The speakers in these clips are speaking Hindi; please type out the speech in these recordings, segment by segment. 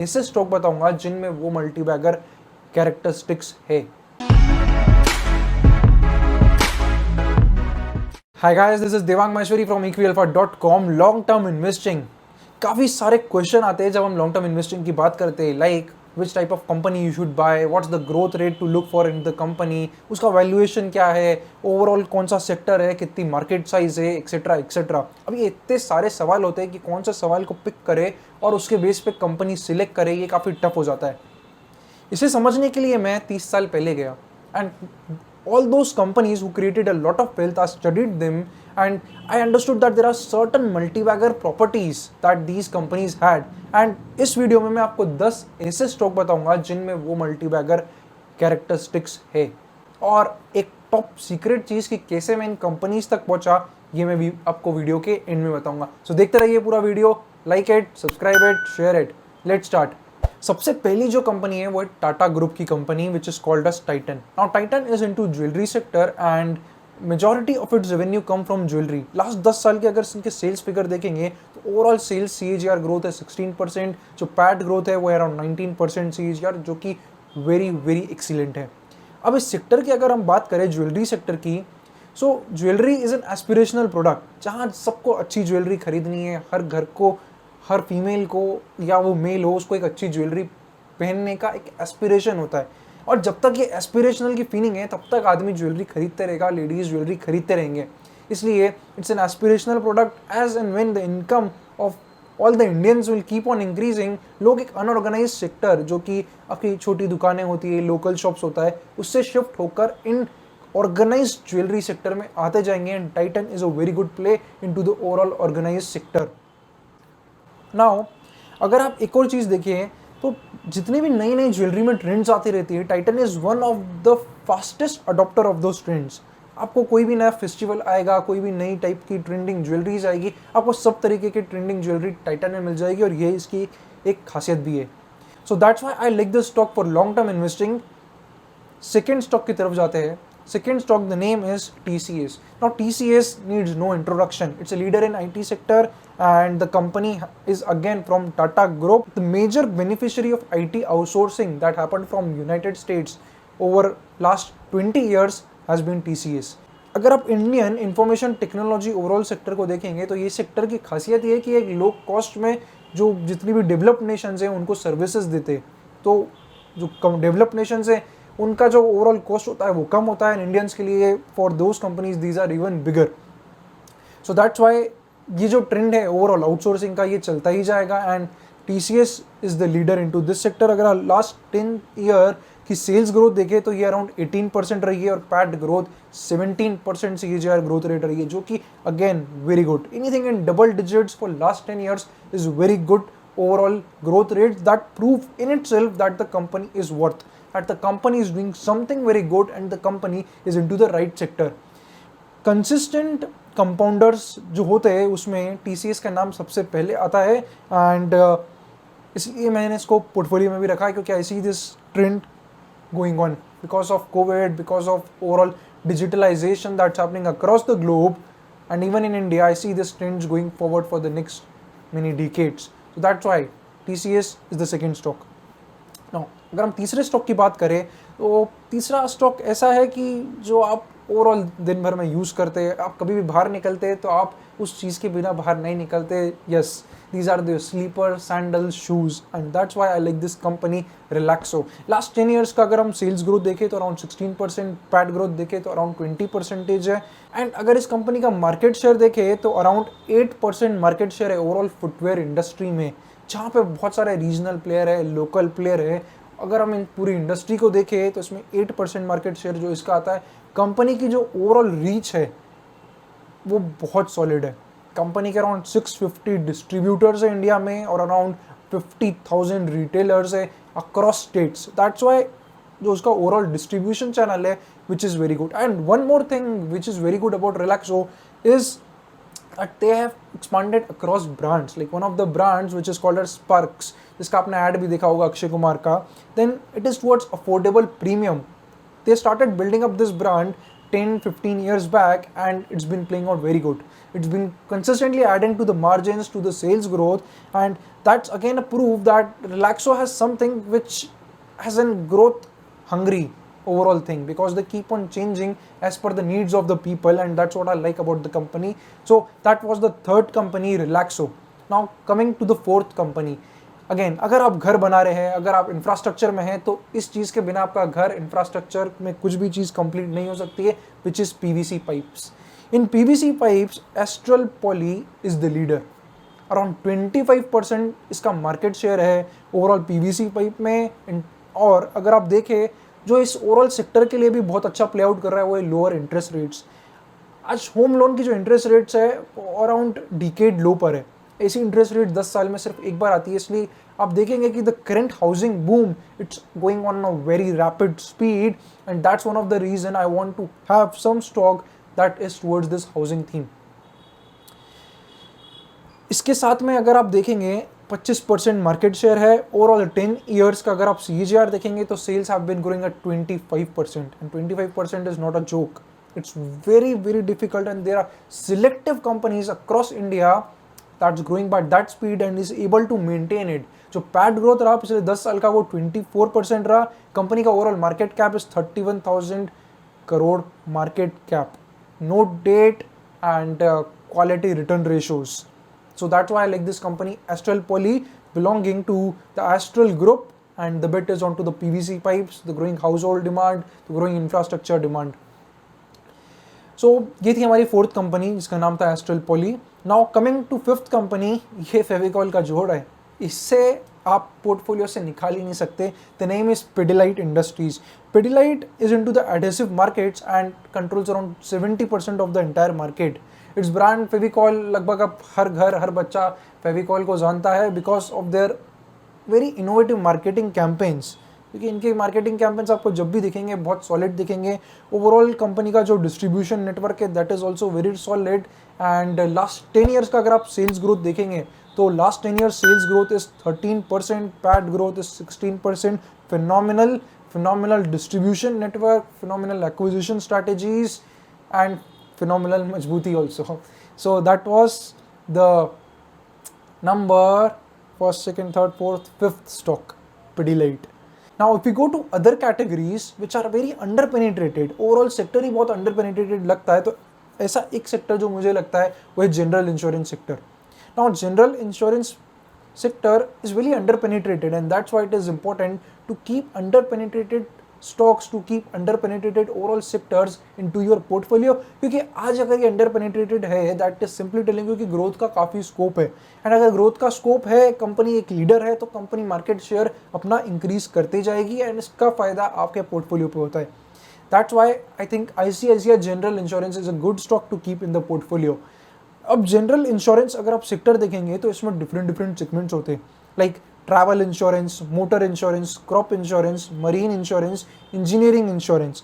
ऐसे स्टॉक बताऊंगा जिनमें वो मल्टीबैगर कैरेक्टरिस्टिक्स है। Hi guys, this is Devang Maheshwari from equialpha.com। Long term investing, काफी सारे क्वेश्चन आते हैं जब हम लॉन्ग टर्म इन्वेस्टिंग की बात करते हैं, like which type of company you should buy, what's the growth rate to look for in the company, उसका वैल्यूएशन क्या है, ओवरऑल कौन सा सेक्टर है, कितनी मार्केट साइज है, एक्सेट्रा एक्सेट्रा। अभी इतने सारे सवाल होते हैं कि कौन सा सवाल को पिक करे और उसके बेस पे कंपनी सिलेक्ट करे, ये काफ़ी टफ हो जाता है। इसे समझने के लिए मैं 30 साल पहले गया and all those companies who created a lot of wealth, I studied them and I understood that there are certain multi-bagger properties that these companies had। and इस वीडियो में मैं आपको 10 ऐसे स्टॉक बताऊंगा जिनमें वो मल्टीबैगर कैरेक्टरिस्टिक्स है, और एक टॉप सीक्रेट चीज़ कि कैसे मैं इन कंपनीज तक पहुंचा, ये मैं भी आपको वीडियो के एंड में बताऊंगा। सो देखते रहिए पूरा video, like it, subscribe it, share it. Let's start. सबसे पहली जो कंपनी है वो है टाटा ग्रुप की company which is called as Titan. Now Titan is into jewellery sector and majority of its revenue come from jewellery. Last 10 साल के अगर इनके सेल्स फिगर देखेंगे तो ओवरऑल सेल्स CAGR ग्रोथ है 16%, जो पैट ग्रोथ है वो अराउंड 19% CAGR, जो कि वेरी वेरी एक्सीलेंट है। अब इस सेक्टर की अगर हम बात करें ज्वेलरी सेक्टर की, so jewellery is an aspirational product जहाँ सबको अच्छी ज्वेलरी खरीदनी है, हर घर को, हर फीमेल को या वो मेल हो उसको एक अच्छी ज्वेलरी पहनने का एक एस्पिरेशन होता है। और जब तक ये एस्पिरेशनल की फीलिंग है तब तक आदमी ज्वेलरी खरीदते रहेगा, लेडीज ज्वेलरी खरीदते रहेंगे। इसलिए it's an aspirational product. As and when the income of all the Indians will keep on increasing, लोग एक अनऑर्गेनाइज सेक्टर जो कि आपकी छोटी दुकानें होती है, लोकल शॉप्स होता है, उससे शिफ्ट होकर इन ऑर्गेनाइज ज्वेलरी सेक्टर में आते जाएंगे। And Titan is a very good play into the overall organised sector. Now अगर आप एक और चीज़ देखिए तो जितनी भी नई नई ज्वेलरी में ट्रेंड्स आती रहती है, Titan is one of the fastest adopter of those trends. आपको कोई भी नया फेस्टिवल आएगा, कोई भी नई टाइप की ट्रेंडिंग ज्वेलरीज आएगी, आपको सब तरीके की ट्रेंडिंग ज्वेलरी टाइटन में मिल जाएगी, और ये इसकी एक खासियत भी है। So that's why I like this stock for long term investing. Second stock की तरफ जाते हैं। Second stock, the name is TCS. Now TCS needs no introduction. It's a leader in IT sector and the company is again from Tata Group. The major beneficiary of IT outsourcing that happened from United States over last 20 years has been TCS. अगर आप Indian information technology overall sector को देखेंगे तो ये सेक्टर की खासियत ये है कि एक लो कॉस्ट में जो जितनी भी डेवलप्ड नेशंस हैं उनको सर्विसेज देते, तो जो डेवलप्ड नेशंस हैं उनका जो ओवरऑल कॉस्ट होता है वो कम होता है। इंडियंस के लिए for those companies these are even bigger. So that's why ये जो ट्रेंड है ओवरऑल आउटसोर्सिंग का, ये चलता ही जाएगा and TCS is the leader into this sector. अगर लास्ट 10 ईयर की सेल्स ग्रोथ देखें तो ये अराउंड 18% रही है और PAT growth 17% CAGR growth rate रही है, जो कि again very good. Anything in double digits for last 10 years is very good overall growth rates that prove in itself that the company is worth, that the company is doing something very good and the company is into the right sector। consistent compounders जो होते हैं उसमें TCS का नाम सबसे पहले आता है एंड इसलिए मैंने इसको पोर्टफोलियो में भी रखा है, क्योंकि I see this trend going on because of Covid, because of overall digitalisation that's happening across the globe and even in India. I see this trends going forward for the next many decades. So that's why TCS is the second stock. Now, अगर हम तीसरे स्टॉक की बात करें तो तीसरा स्टॉक ऐसा है कि जो आप ओवरऑल दिन भर में यूज़ करते हैं, आप कभी भी बाहर निकलते हैं तो आप उस चीज़ के बिना बाहर नहीं निकलते। Yes, these are the slipper, sandals, shoes, and that's why I like this company Relaxo. Last 10 years का अगर हम सेल्स ग्रोथ देखें तो अराउंड 16%, पैट ग्रोथ देखें तो अराउंड 20% है। एंड अगर इस कंपनी का मार्केट शेयर देखें तो अराउंड 8% मार्केट शेयर है ओवरऑल फुटवेयर इंडस्ट्री में, जहाँ पे बहुत सारे रीजनल प्लेयर है, लोकल प्लेयर है। अगर हम इन पूरी इंडस्ट्री को देखें तो इसमें 8% मार्केट शेयर जो इसका आता है। कंपनी की जो ओवरऑल रीच है वो बहुत सॉलिड है। कंपनी के अराउंड 650 डिस्ट्रीब्यूटर्स है इंडिया में और अराउंड 50,000 रिटेलर्स है अक्रॉस स्टेट्स। दैट्स वाई जो उसका ओवरऑल डिस्ट्रीब्यूशन चैनल है which is very good. And one more thing which is very good about Relaxo is that they have expanded across brands, like one of the brands which is called as Sparks, जिसका आपने ऐड भी देखा होगा अक्षय कुमार का, then it is towards affordable premium. They started building up this brand 10-15 years back, and it's been playing out very good. It's been consistently adding to the margins, to the sales growth, and that's again a proof that Relaxo has something which has a growth hungry overall thing, because they keep on changing as per the needs of the people, and that's what I like about the company. So that was the third company, Relaxo. Now coming to the fourth company, again अगर आप घर बना रहे हैं, अगर आप इंफ्रास्ट्रक्चर में हैं, तो इस चीज़ के बिना आपका घर इंफ्रास्ट्रक्चर में कुछ भी चीज़ कंप्लीट नहीं हो सकती है, which is PVC pipes. In PVC pipes astral poly is the leader. Around 25% इसका मार्केट शेयर है ओवरऑल पीवीसी पाइप में. और अगर आप देखें, जो इस ओवरऑल सेक्टर के लिए भी बहुत अच्छा प्ले आउट कर रहा है वो है लोअर इंटरेस्ट रेट्स. आज होम लोन की जो इंटरेस्ट रेट्स है अराउंड डिकेड लो पर है. ऐसी इंटरेस्ट रेट 10 साल में सिर्फ एक बार आती है, इसलिए आप देखेंगे कि the current housing boom it's going on a very rapid speed, and that's one of the reason I want to have some stock that is towards this housing theme. इसके साथ में अगर आप देखेंगे 25% मार्केट शेयर है ओवरऑल 10 ईयर्स का. अगर आप CAGR देखेंगे तो sales have been growing at 25%, and 25% is not a joke. It's very, very difficult, and there are selective companies across India that's growing by that speed and is able to maintain it. जो पैड ग्रोथ रहा पिछले 10 साल का वो 24% रहा. कंपनी का overall market cap is 31,000 crore market cap, no debt and quality return ratios. So that's why I like this company, Astral Poly, belonging to the Astral Group, and the bet is onto the PVC pipes, the growing household demand, the growing infrastructure demand. So ये थी हमारी फोर्थ कंपनी जिसका नाम था Astral Poly. Now coming to fifth company, ये फेविकॉल का जोड़ है, इससे आप पोर्टफोलियो से निकाल ही नहीं सकते. The name is Pidilite industries. Pidilite is into the adhesive markets and controls around 70% of the entire market. It's brand Fevicol, लगभग अब हर घर हर बच्चा फेविकॉल को जानता है because of their very innovative marketing campaigns. क्योंकि इनके मार्केटिंग कैंपेन्स आपको जब भी दिखेंगे बहुत सॉलिड दिखेंगे. ओवरऑल कंपनी का जो डिस्ट्रीब्यूशन नेटवर्क है that is also very solid. And last 10 years का अगर आप सेल्स ग्रोथ देखेंगे तो last 10 years sales growth is 13%, PAT growth is 16%. Phenomenal distribution network, phenomenal acquisition strategies and phenomenal majbuti also. So that was the number first, second, third, fourth, fifth stock, Pidilite. Now if we go to other categories which are very under penetrated, overall sector ही बहुत under penetrated लगता है, तो ऐसा एक sector जो मुझे लगता है वो है general insurance sector. Now general insurance sector is really under penetrated, and that's why it is important to keep under penetrated stocks, to keep under penetrated overall sectors into your portfolio. क्योंकि आज अगर ये अंडर पेनिट्रेटेड है that is simply telling you कि ग्रोथ का काफ़ी स्कोप है. एंड अगर ग्रोथ का स्कोप है, कंपनी एक लीडर है, तो कंपनी मार्केट शेयर अपना इंक्रीज करती जाएगी एंड इसका फ़ायदा आपके पोर्टफोलियो पे होता है. That's why I think ICICI general insurance is a good stock to keep in the portfolio. अब जनरल इंश्योरेंस अगर आप सेक्टर देखेंगे तो इसमें डिफरेंट सेगमेंट्स होते हैं, like travel insurance, motor insurance, crop insurance, marine insurance, engineering insurance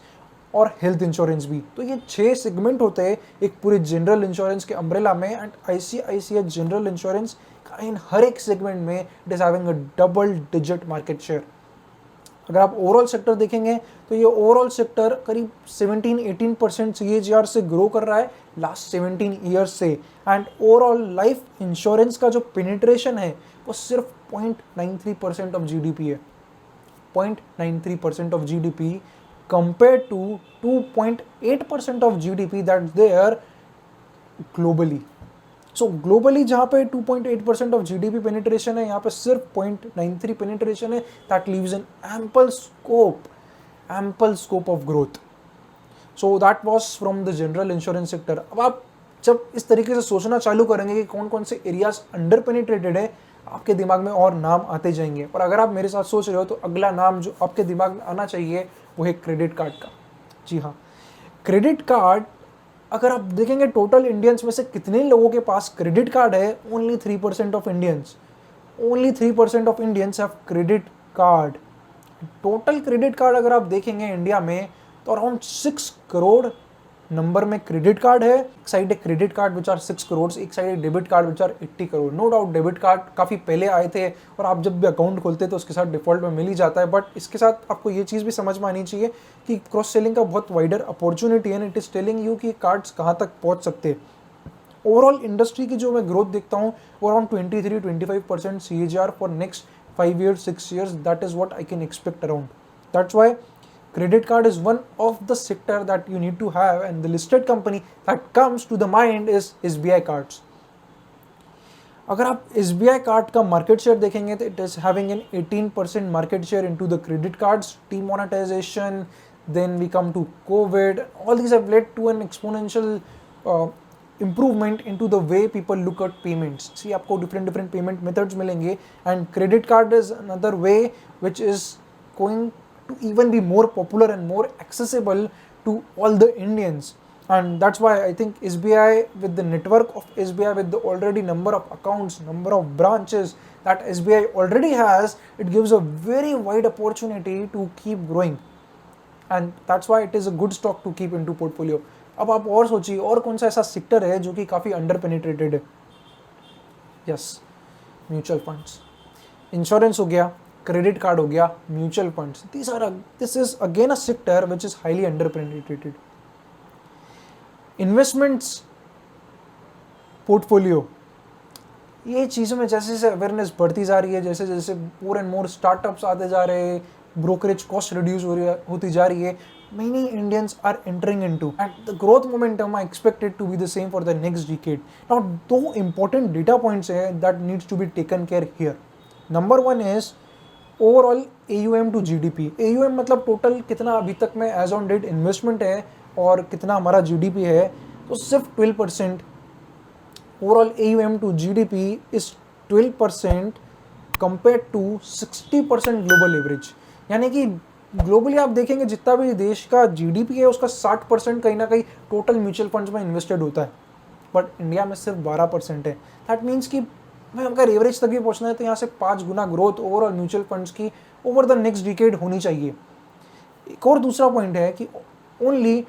और हेल्थ इंश्योरेंस भी. तो ये 6 सेगमेंट होते हैं एक पूरे जनरल इंश्योरेंस के अम्ब्रेला में. एंड ICICI जनरल इंश्योरेंस का इन हर एक सेगमेंट में it is having a double digit market share. अगर आप ओवरऑल सेक्टर देखेंगे तो ये ओवरऑल सेक्टर करीब 17-18% CAGR से ग्रो कर रहा है लास्ट 17 ईयर्स से. एंड ओवरऑल लाइफ इंश्योरेंस का जो पेनिट्रेशन है वो सिर्फ 0.93% ऑफ GDP है. 0.93% of GDP compare to 2.8% of GDP that's there globally. So globally जहाँ पे 2.8% ऑफ GDP पेनिट्रेशन है, यहाँ पे सिर्फ 0.93 पेनिट्रेशन है. That leaves in ample scope of growth. So that was from the general insurance sector. अब आप जब इस तरीके से सोचना चालू करेंगे कि कौन कौन से एरियाज अंडर पेनिट्रेटेड है, आपके दिमाग में और नाम आते जाएंगे. और अगर आप मेरे साथ सोच रहे हो तो अगला नाम जो आपके दिमाग में आना चाहिए वो है क्रेडिट कार्ड का. जी हाँ, क्रेडिट कार्ड अगर आप देखेंगे टोटल इंडियंस में से कितने लोगों के पास क्रेडिट कार्ड है, only 3% of Indians have credit card. Total credit card अगर आप देखेंगे इंडिया में तो अराउंड 6 करोड़ नंबर में क्रेडिट कार्ड है, एक साइड एक credit card which are 6 crore, एक साइड एक debit card which are 80 crore. No doubt debit card काफ़ी पहले आए थे और आप जब भी अकाउंट खोलते हैं तो उसके साथ डिफ़ॉल्ट में मिल ही जाता है, बट इसके साथ आपको ये चीज़ भी समझ में आनी चाहिए कि क्रॉस सेलिंग का बहुत वाइडर अपॉर्चुनिटी है, इट इज़ टेलिंग यू कि कार्ड्स कहाँ तक पहुँच सकते हैं। ओवरऑल इंडस्ट्री की जो मैं ग्रोथ देखता हूँ वो around 23-25% CAGR for next 5 years 6 years, that is what I can expect around. That's why credit card is one of the sector that you need to have, and the listed company that comes to the mind is SBI cards. अगर आप SBI कार्ड का मार्केट शेयर देखेंगे तो it is having an 18% market share into the credit cards, demonetization, then we come to COVID, all these have led to an exponential improvement into the way people look at payments. See, आपको different payment methods मिलेंगे, and credit card is another way which is going to even be more popular and more accessible to all the Indians. And that's why I think SBI, with the network of SBI, with the already number of accounts, number of branches that SBI already has, it gives a very wide opportunity to keep growing. And that's why it is a good stock to keep into portfolio. अब आप और सोचिए और कौन सा ऐसा सेक्टर है जो कि काफ़ी अंडर पेनिट्रेटेड है। यस, म्यूचुअल फंड्स, इंश्योरेंस हो गया, क्रेडिट कार्ड हो गया, mutual funds, this is again a sector which is highly under penetrated. Investments portfolio, ये चीज़ों में जैसे जैसे अवेयरनेस बढ़ती जा रही है, जैसे जैसे मोर एंड मोर स्टार्टअप्स आते जा रहे हैं, ब्रोकरेज कॉस्ट रिड्यूस होती जा रही है, many Indians are entering into, and the growth momentum I expect it to be the same for the next decade. Now, two important data points है that needs to be taken care here. Number one is overall AUM to GDP. AUM मतलब टोटल कितना अभी तक में एज ऑन डेट इन्वेस्टमेंट है और कितना हमारा GDP है, तो सिर्फ 12%। Overall AUM to GDP is 12% compared to 60% global average. यानी कि ग्लोबली आप देखेंगे जितना भी देश का GDP है उसका 60% कहीं ना कहीं टोटल म्यूचुअल फंड्स में इन्वेस्टेड होता है, बट इंडिया में सिर्फ 12% है। दैट मीन्स कि मैं अगर एवरेज तक भी पहुंचना है तो यहाँ से 5 गुना ग्रोथ ओवरऑल म्यूचुअल फंड्स की ओवर द नेक्स्ट डिकेड होनी चाहिए। एक और दूसरा पॉइंट है कि only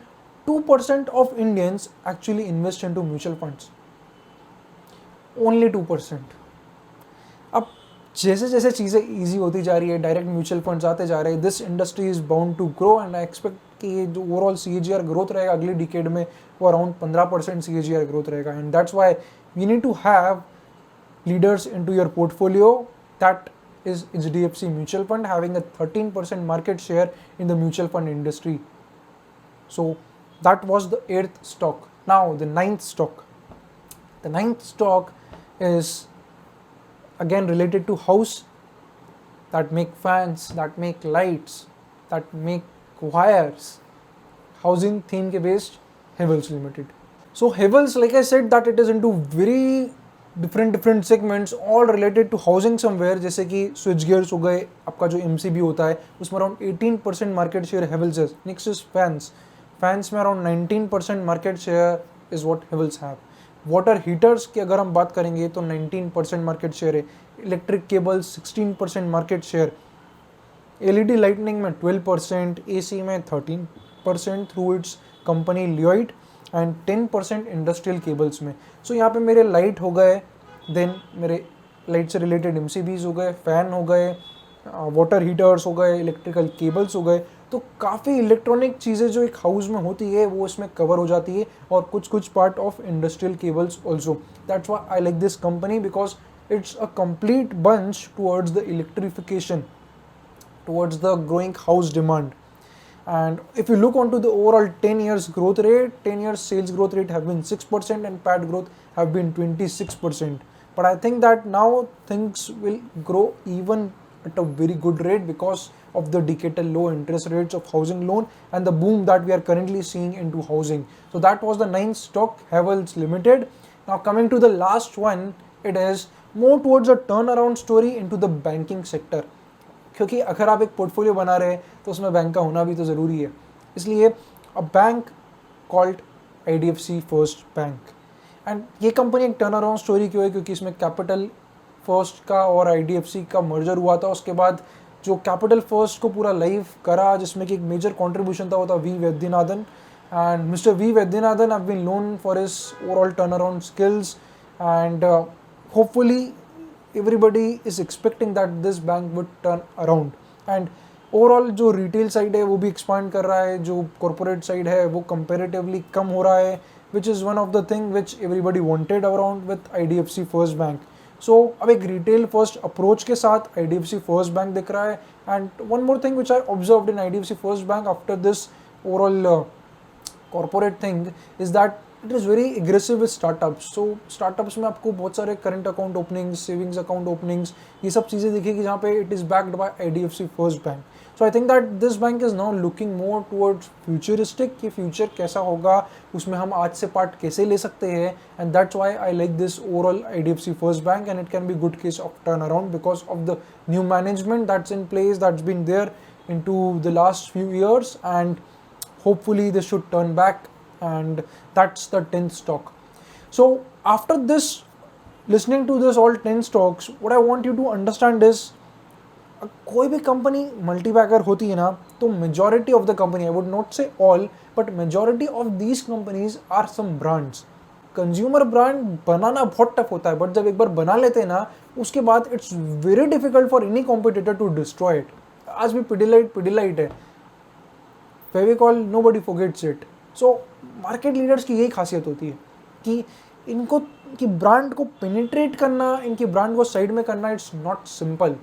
2% of Indians actually invest into mutual funds, only 2%। अब जैसे जैसे चीज़ें ईजी होती जा रही है, डायरेक्ट म्यूचुअल फंड्स आते जा रहे हैं, this industry is bound to grow, and I expect कि ये जो ओवरऑल CAGR ग्रोथ रहेगा अगली डिकेड में वो अराउंड 15% CAGR ग्रोथ रहेगा। And that's why we need to have leaders into your portfolio. That is HDFC Mutual Fund, having a 13% market share in the mutual fund industry. So that was the 8th stock. Now the 9th stock. The 9th stock is again related to house, that make fans, that make lights, that make wires. Housing theme ke based, Havells Limited. So Havells, like I said, that it is into very different segments all related to housing somewhere, जैसे कि स्विच गियर्स हो गए, आपका जो MCB होता है उसमें अराउंड 18% मार्केट शेयर हेवल्स है। नेक्स्ट इज फैंस में around 19% market share is what Havells have. Water heaters की अगर हम बात करेंगे तो 19% मार्केट शेयर है। Electric cables 16% market share, LED lightning में 12%, AC में 13% through its company Lloyd, and 10% industrial cables में। सो यहाँ पे मेरे लाइट हो गए, देन मेरे लाइट से रिलेटेड MCBs हो गए, फैन हो गए, वाटर हीटर्स हो गए, इलेक्ट्रिकल केबल्स हो गए। तो काफ़ी इलेक्ट्रॉनिक चीज़ें जो एक हाउस में होती है वो इसमें कवर हो जाती है, और कुछ part of industrial cables also. That's why I like this company, because it's a complete bunch towards the electrification, towards the growing house demand. And if you look onto the overall 10 years growth rate, 10 years sales growth rate have been 6% and PAT growth have been 26%. But I think that now things will grow even at a very good rate because of the decadal low interest rates of housing loan and the boom that we are currently seeing into housing. So that was the 9th stock, Havells Limited. Now coming to the last one, it is more towards a turnaround story into the banking sector. क्योंकि अगर आप एक पोर्टफोलियो बना रहे हैं तो उसमें बैंक का होना भी तो ज़रूरी है। इसलिए a bank called IDFC first bank, and ये कंपनी एक टर्न अराउंड स्टोरी क्यों है, क्योंकि इसमें कैपिटल फर्स्ट का और IDFC का मर्जर हुआ था। उसके बाद जो कैपिटल फर्स्ट को पूरा लाइव करा, जिसमें कि एक मेजर कंट्रीब्यूशन था वो था V Vaidyanathan, And Mr. V. Vaidyanathan have been known for his overall turnaround skills, and hopefully everybody is expecting that this bank would turn around. And overall जो रिटेल साइड है वो भी एक्सपांड कर रहा है, जो कॉर्पोरेट साइड है वो कंपेरेटिवली कम हो रहा है, which is one of the thing which everybody wanted around with IDFC first bank. So अब एक रिटेल फर्स्ट अप्रोच के साथ IDFC फर्स्ट बैंक दिख रहा है. And one more thing which I observed in IDFC first bank after this overall corporate thing is that it is very aggressive with startups. So startups में आपको बहुत सारे current account openings, savings account openings, ये सब चीज़ें दिखेगी जहाँ पे it is backed by IDFC first bank. So I think that this bank is now looking more towards futuristic, कि फ्यूचर कैसा होगा, उसमें हम आज से पार्ट कैसे ले सकते हैं. And that's why I like this overall IDFC first bank, and it can be good case of turn around because of the new management that's in place, that's been there in to the last few years, and hopefully this should turn back, and that's the 10th stock. So after this, listening to this all 10 stocks, what I want you to understand is कोई भी कंपनी मल्टीबैगर होती है ना, तो majority of the company, I would not से all, but majority of these companies are some brands. Consumer brand बनाना बहुत टफ होता है, बट जब एक बार बना लेते हैं ना, उसके बाद it's very difficult for any competitor to destroy it. आज भी पिडिलाइट है, Fevicol, nobody forgets it. So market leaders की यही खासियत होती है कि इनको कि ब्रांड को पेनिट्रेट करना, इनकी ब्रांड को साइड में करना, इट्स नॉट सिंपल.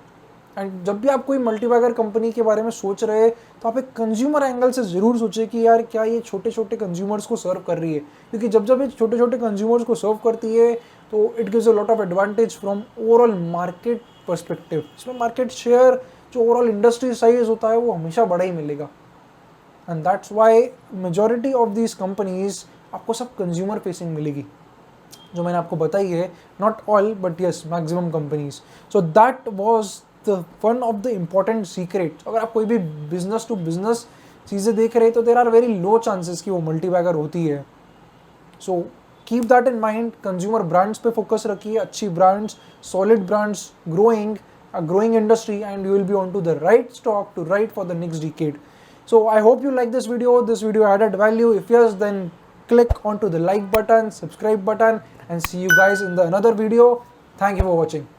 एंड जब भी आप कोई मल्टीबैगर कंपनी के बारे में सोच रहे हैं, तो आप एक कंज्यूमर एंगल से ज़रूर सोचें कि यार क्या ये छोटे छोटे कंज्यूमर्स को सर्व कर रही है. क्योंकि जब ये छोटे छोटे कंज्यूमर्स को सर्व करती है, तो it gives a lot of advantage from overall market perspective. इसमें मार्केट शेयर, जो ओवरऑल इंडस्ट्री साइज होता है, वो हमेशा बड़ा ही मिलेगा. And that's Y majority of these companies आपको सब कंज्यूमर फेसिंग मिलेगी, जो मैंने आपको बताई है. Not all, but yes, maximum companies. So that was the one of the important secret. अगर आप कोई भी बिजनेस टू बिजनेस चीज़ें देख रहे हैं, तो there are very low chances कि वो मल्टीबैगर होती है. So keep that in mind. Consumer brands पे फोकस रखिए, अच्छी brands, solid brands, growing, a growing industry, and you will be on to the right stock to ride for the next decade. So I hope you like this video. This video added value. If yes, then click onto the like button, subscribe button, and see you guys in the another video. Thank you for watching.